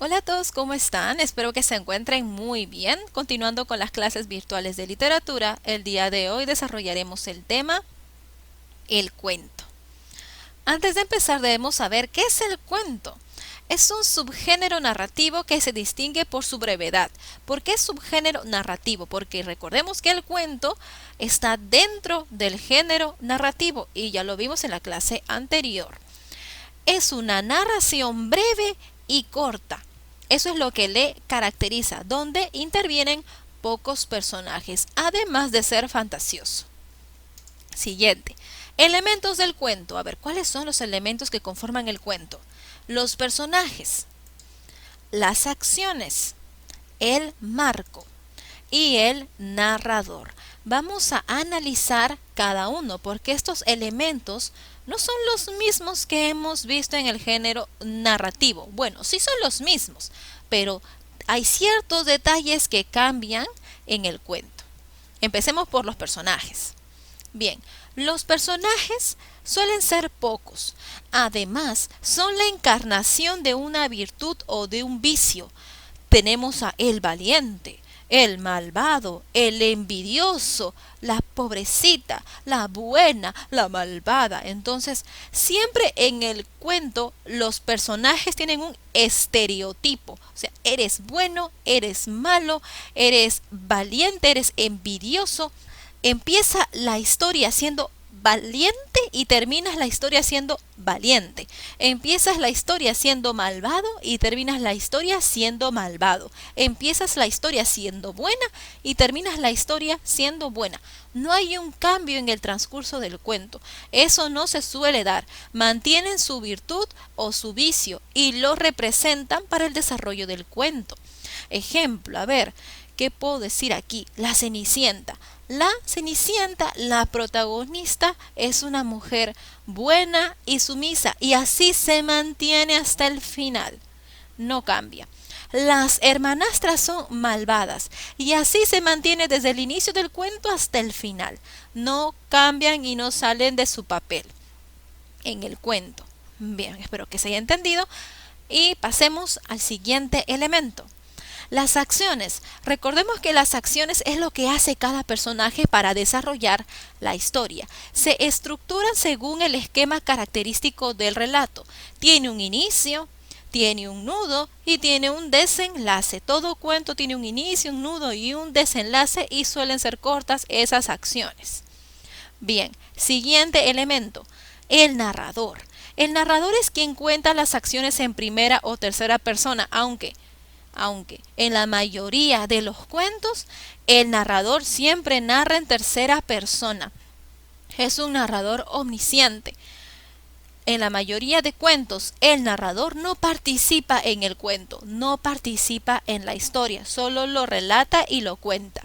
Hola a todos, ¿cómo están? Espero que se encuentren muy bien. Continuando con las clases virtuales de literatura, el día de hoy desarrollaremos el tema el cuento. Antes de empezar debemos saber qué es el cuento. Es un subgénero narrativo que se distingue por su brevedad. ¿Por qué subgénero narrativo? Porque recordemos que el cuento está dentro del género narrativo y ya lo vimos en la clase anterior. Es una narración breve y corta. Eso es lo que le caracteriza, donde intervienen pocos personajes, además de ser fantasioso. Siguiente. Elementos del cuento. A ver, ¿cuáles son los elementos que conforman el cuento? Los personajes, las acciones, el marco y el narrador. Vamos a analizar cada uno porque estos elementos no son los mismos que hemos visto en el género narrativo. Bueno, sí son los mismos, pero hay ciertos detalles que cambian en el cuento. Empecemos por los personajes. Bien, los personajes suelen ser pocos. Además, son la encarnación de una virtud o de un vicio. Tenemos a el valiente, el malvado, el envidioso, la pobrecita, la buena, la malvada. Entonces, siempre en el cuento los personajes tienen un estereotipo. O sea, eres bueno, eres malo, eres valiente, eres envidioso. Empieza la historia siendo valiente y terminas la historia siendo valiente. Empiezas la historia siendo malvado y terminas la historia siendo malvado. Empiezas la historia siendo buena y terminas la historia siendo buena. No hay un cambio en el transcurso del cuento. Eso no se suele dar. Mantienen su virtud o su vicio y lo representan para el desarrollo del cuento. Ejemplo, a ver, ¿qué puedo decir aquí? La Cenicienta. La Cenicienta, la protagonista, es una mujer buena y sumisa y así se mantiene hasta el final. No cambia. Las hermanastras son malvadas y así se mantiene desde el inicio del cuento hasta el final. No cambian y no salen de su papel en el cuento. Bien, espero que se haya entendido y pasemos al siguiente elemento. Las acciones. Recordemos que las acciones es lo que hace cada personaje para desarrollar la historia. Se estructuran según el esquema característico del relato. Tiene un inicio, tiene un nudo y tiene un desenlace. Todo cuento tiene un inicio, un nudo y un desenlace y suelen ser cortas esas acciones. Bien, siguiente elemento, el narrador. El narrador es quien cuenta las acciones en primera o tercera persona, aunque en la mayoría de los cuentos el narrador siempre narra en tercera persona. Es un narrador omnisciente. En la mayoría de cuentos el narrador no participa en el cuento, no participa en la historia, solo lo relata y lo cuenta.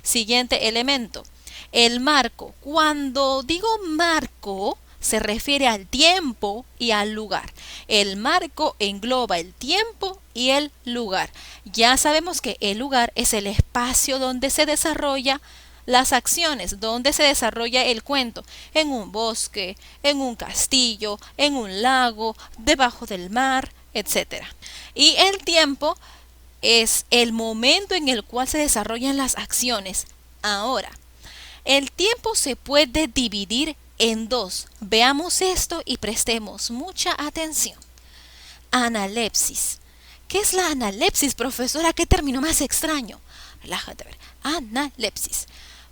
Siguiente elemento, el marco. Cuando digo marco, se refiere al tiempo y al lugar. El marco engloba el tiempo y el lugar. Ya sabemos que el lugar es el espacio donde se desarrolla las acciones, donde se desarrolla el cuento, en un bosque, en un castillo, en un lago, debajo del mar, etc. Y el tiempo es el momento en el cual se desarrollan las acciones. Ahora, el tiempo se puede dividir en dos. Veamos esto y prestemos mucha atención. Analepsis. ¿Qué es la analepsis, profesora? ¿Qué término más extraño? Relájate a ver. Analepsis.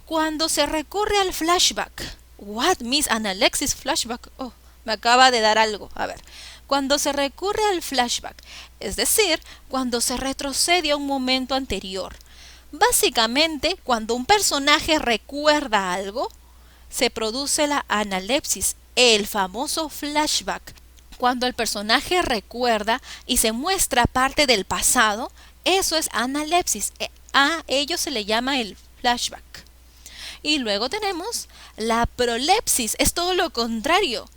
Cuando se recurre al flashback. What, Miss Analepsis flashback? Oh, me acaba de dar algo. A ver. Cuando se recurre al flashback, es decir, cuando se retrocede a un momento anterior. Básicamente, cuando un personaje recuerda algo, se produce la analepsis, el famoso flashback. Cuando el personaje recuerda y se muestra parte del pasado, eso es analepsis. A ello se le llama el flashback. Y luego tenemos la prolepsis, es todo lo contrario.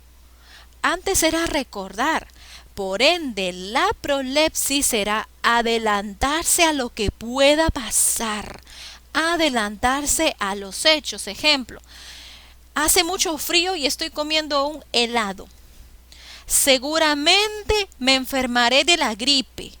Antes era recordar, por ende la prolepsis será adelantarse a lo que pueda pasar, adelantarse a los hechos. Ejemplo, hace mucho frío y estoy comiendo un helado. Seguramente me enfermaré de la gripe.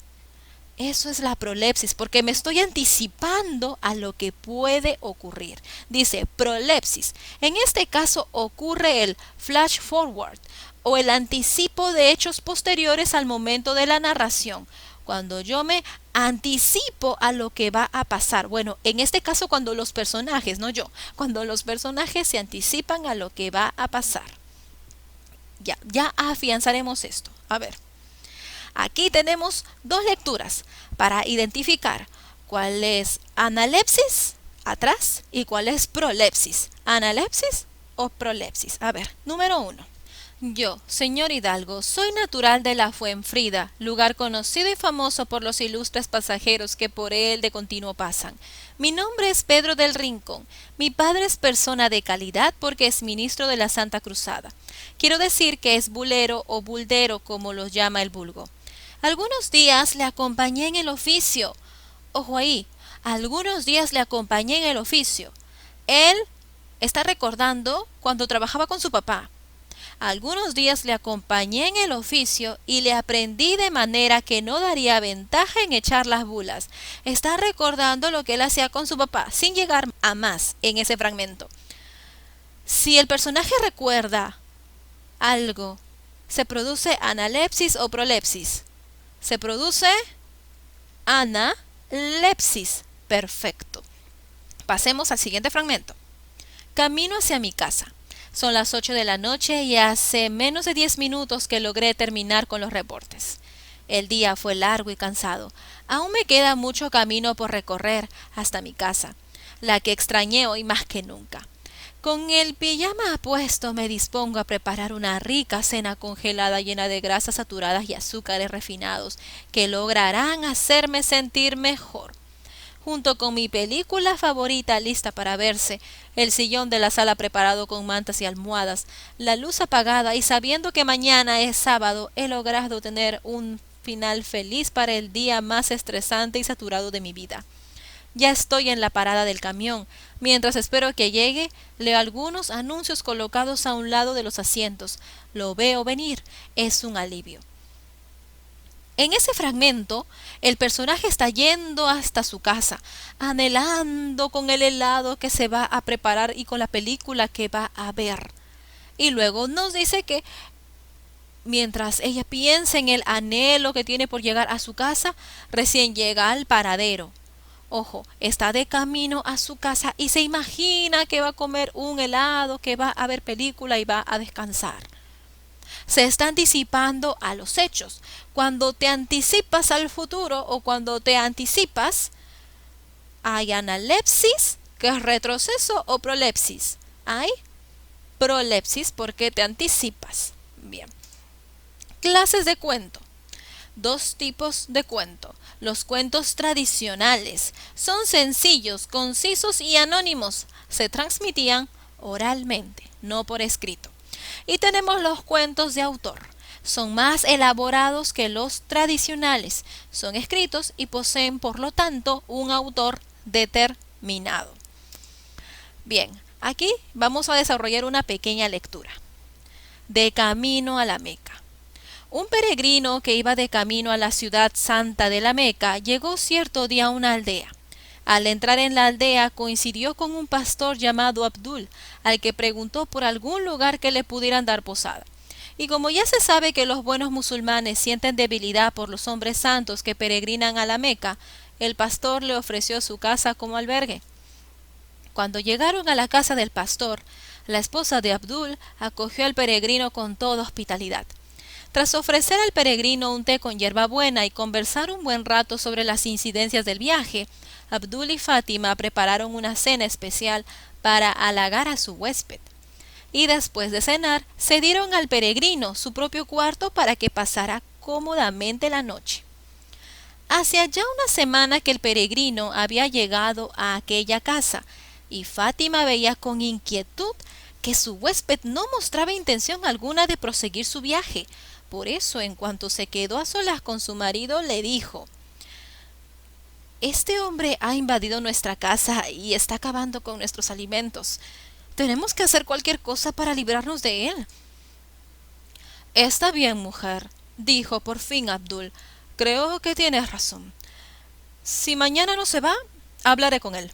Eso es la prolepsis, porque me estoy anticipando a lo que puede ocurrir. Dice prolepsis. En este caso ocurre el flash forward o el anticipo de hechos posteriores al momento de la narración. Cuando yo me anticipo a lo que va a pasar. Bueno, en este caso cuando los personajes, no yo, cuando los personajes se anticipan a lo que va a pasar. Ya afianzaremos esto. A ver. Aquí tenemos dos lecturas para identificar cuál es analepsis atrás y cuál es prolepsis. Analepsis o prolepsis. A ver, número 1. Yo, señor Hidalgo, soy natural de la Fuenfrida, lugar conocido y famoso por los ilustres pasajeros que por él de continuo pasan. Mi nombre es Pedro del Rincón. Mi padre es persona de calidad porque es ministro de la Santa Cruzada. Quiero decir que es bulero o buldero como los llama el vulgo. Algunos días le acompañé en el oficio. Ojo ahí, algunos días le acompañé en el oficio. Él está recordando cuando trabajaba con su papá. Algunos días le acompañé en el oficio y le aprendí de manera que no daría ventaja en echar las bulas. Está recordando lo que él hacía con su papá, sin llegar a más en ese fragmento. Si el personaje recuerda algo, ¿se produce analepsis o prolepsis? Se produce analepsis. Perfecto. Pasemos al siguiente fragmento. Camino hacia mi casa. Son las 8 de la noche y hace menos de 10 minutos que logré terminar con los reportes. El día fue largo y cansado. Aún me queda mucho camino por recorrer hasta mi casa, la que extrañé hoy más que nunca. Con el pijama puesto me dispongo a preparar una rica cena congelada llena de grasas saturadas y azúcares refinados que lograrán hacerme sentir mejor. Junto con mi película favorita lista para verse, el sillón de la sala preparado con mantas y almohadas, la luz apagada y sabiendo que mañana es sábado, he logrado tener un final feliz para el día más estresante y saturado de mi vida. Ya estoy en la parada del camión. Mientras espero que llegue, leo algunos anuncios colocados a un lado de los asientos. Lo veo venir. Es un alivio. En ese fragmento, el personaje está yendo hasta su casa, anhelando con el helado que se va a preparar y con la película que va a ver. Y luego nos dice que mientras ella piensa en el anhelo que tiene por llegar a su casa, recién llega al paradero. Ojo, está de camino a su casa y se imagina que va a comer un helado, que va a ver película y va a descansar. Se está anticipando a los hechos. Cuando te anticipas al futuro o cuando te anticipas, hay analepsis, que es retroceso, o prolepsis. Hay prolepsis porque te anticipas. Bien. Clases de cuento. Dos tipos de cuento. Los cuentos tradicionales son sencillos, concisos y anónimos. Se transmitían oralmente, no por escrito. Y tenemos los cuentos de autor. Son más elaborados que los tradicionales. Son escritos y poseen, por lo tanto, un autor determinado. Bien, aquí vamos a desarrollar una pequeña lectura. De camino a la Meca. Un peregrino que iba de camino a la ciudad santa de la Meca llegó cierto día a una aldea. Al entrar en la aldea coincidió con un pastor llamado Abdul, al que preguntó por algún lugar que le pudieran dar posada. Y como ya se sabe que los buenos musulmanes sienten debilidad por los hombres santos que peregrinan a la Meca, el pastor le ofreció su casa como albergue. Cuando llegaron a la casa del pastor, la esposa de Abdul acogió al peregrino con toda hospitalidad. Tras ofrecer al peregrino un té con hierbabuena y conversar un buen rato sobre las incidencias del viaje, Abdul y Fátima prepararon una cena especial para halagar a su huésped. Y después de cenar, cedieron al peregrino su propio cuarto para que pasara cómodamente la noche. Hacía ya una semana que el peregrino había llegado a aquella casa, y Fátima veía con inquietud que su huésped no mostraba intención alguna de proseguir su viaje. Por eso, en cuanto se quedó a solas con su marido, le dijo: «Este hombre ha invadido nuestra casa y está acabando con nuestros alimentos. Tenemos que hacer cualquier cosa para librarnos de él». «Está bien, mujer», dijo por fin Abdul. «Creo que tienes razón. Si mañana no se va, hablaré con él.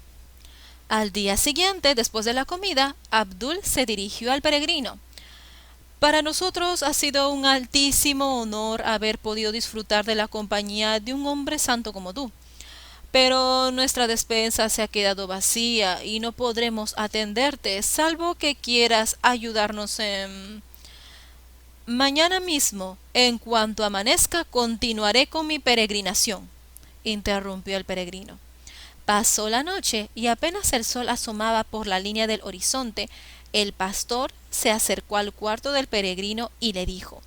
Al día siguiente, después de la comida, Abdul se dirigió al peregrino. Para nosotros ha sido un altísimo honor haber podido disfrutar de la compañía de un hombre santo como tú. Pero nuestra despensa se ha quedado vacía y no podremos atenderte, salvo que quieras ayudarnos en... Mañana mismo, en cuanto amanezca, continuaré con mi peregrinación, interrumpió el peregrino. Pasó la noche y apenas el sol asomaba por la línea del horizonte, el pastor se acercó al cuarto del peregrino y le dijo: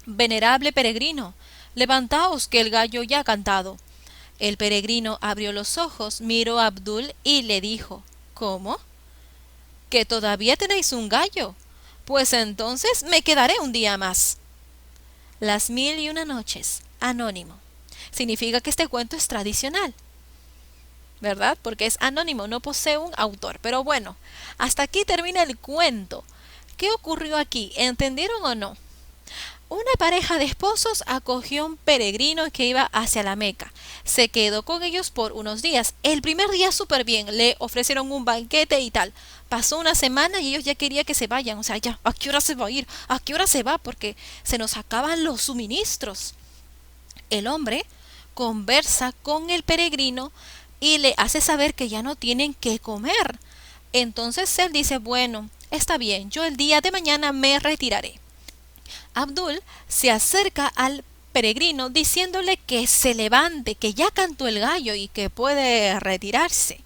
Venerable peregrino, levantaos que el gallo ya ha cantado. El peregrino abrió los ojos, miró a Abdul y le dijo: ¿Cómo? ¿Que todavía tenéis un gallo? Pues entonces me quedaré un día más. Las mil y una noches, anónimo. Significa que este cuento es tradicional, ¿verdad? Porque es anónimo, no posee un autor. Pero bueno, hasta aquí termina el cuento. ¿Qué ocurrió aquí? ¿Entendieron o no? Una pareja de esposos acogió a un peregrino que iba hacia la Meca. Se quedó con ellos por unos días. El primer día súper bien, le ofrecieron un banquete y tal. Pasó una semana y ellos ya querían que se vayan. O sea, ya, ¿a qué hora se va a ir? ¿A qué hora se va? Porque se nos acaban los suministros. El hombre conversa con el peregrino y le hace saber que ya no tienen que comer. Entonces él dice: bueno, está bien, yo el día de mañana me retiraré. Abdul se acerca al peregrino diciéndole que se levante, que ya cantó el gallo y que puede retirarse.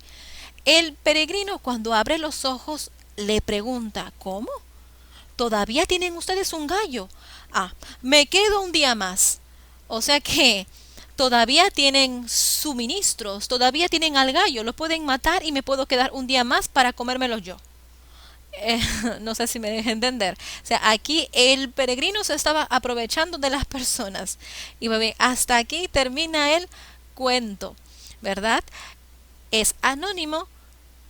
El peregrino, cuando abre los ojos, le pregunta: ¿cómo? ¿Todavía tienen ustedes un gallo? Ah, me quedo un día más. O sea que todavía tienen suministros, todavía tienen al gallo, lo pueden matar y me puedo quedar un día más para comérmelo yo. eh, no sé si me deje entender. O sea, aquí el peregrino se estaba aprovechando de las personas. Y bebé, hasta aquí termina el cuento, ¿verdad? Es anónimo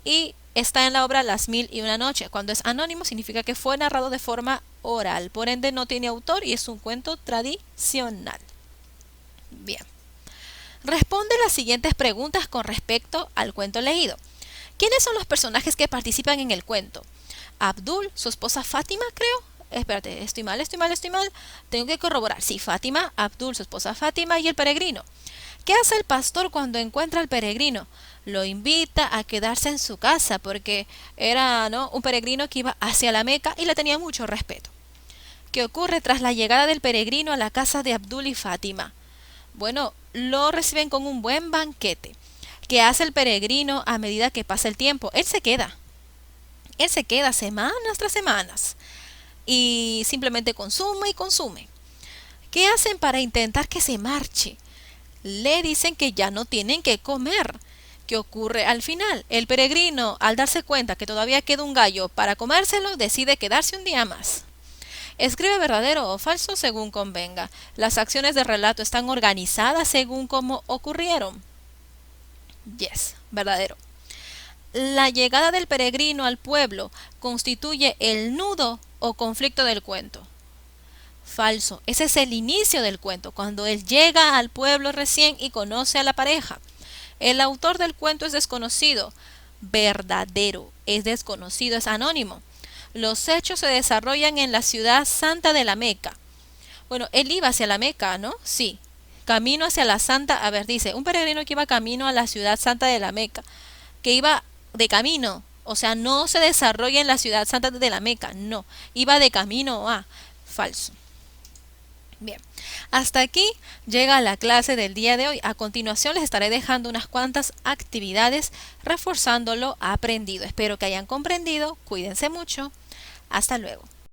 y está en la obra Las Mil y una Noche. Cuando es anónimo significa que fue narrado de forma oral, por ende no tiene autor y es un cuento tradicional. Bien. Responde las siguientes preguntas con respecto al cuento leído. ¿Quiénes son los personajes que participan en el cuento? Abdul, su esposa Fátima, creo. Espérate, estoy mal, estoy mal, estoy mal. Tengo que corroborar. Sí, Fátima, Abdul, su esposa Fátima y el peregrino. ¿Qué hace el pastor cuando encuentra al peregrino? Lo invita a quedarse en su casa porque era, ¿no?, un peregrino que iba hacia la Meca y le tenía mucho respeto. ¿Qué ocurre tras la llegada del peregrino a la casa de Abdul y Fátima? Bueno, lo reciben con un buen banquete. ¿Qué hace el peregrino a medida que pasa el tiempo? Él se queda. Él se queda semanas tras semanas y simplemente consume y consume. ¿Qué hacen para intentar que se marche? Le dicen que ya no tienen que comer. ¿Qué ocurre al final? El peregrino, al darse cuenta que todavía queda un gallo para comérselo, decide quedarse un día más. Escribe verdadero o falso según convenga. Las acciones del relato están organizadas según cómo ocurrieron. Yes, verdadero. La llegada del peregrino al pueblo constituye el nudo o conflicto del cuento. Falso. Ese es el inicio del cuento, cuando él llega al pueblo recién y conoce a la pareja. El autor del cuento es desconocido. Verdadero. Es desconocido, es anónimo. Los hechos se desarrollan en la ciudad santa de la Meca. Bueno, él iba hacia la Meca, ¿no? Sí. Camino hacia la santa, a ver, dice, un peregrino que iba camino a la ciudad santa de la Meca, que iba de camino, o sea, no se desarrolla en la ciudad santa de la Meca, no, iba de camino a... Falso. Bien, hasta aquí llega la clase del día de hoy. A continuación les estaré dejando unas cuantas actividades reforzando lo aprendido. Espero que hayan comprendido. Cuídense mucho. Hasta luego.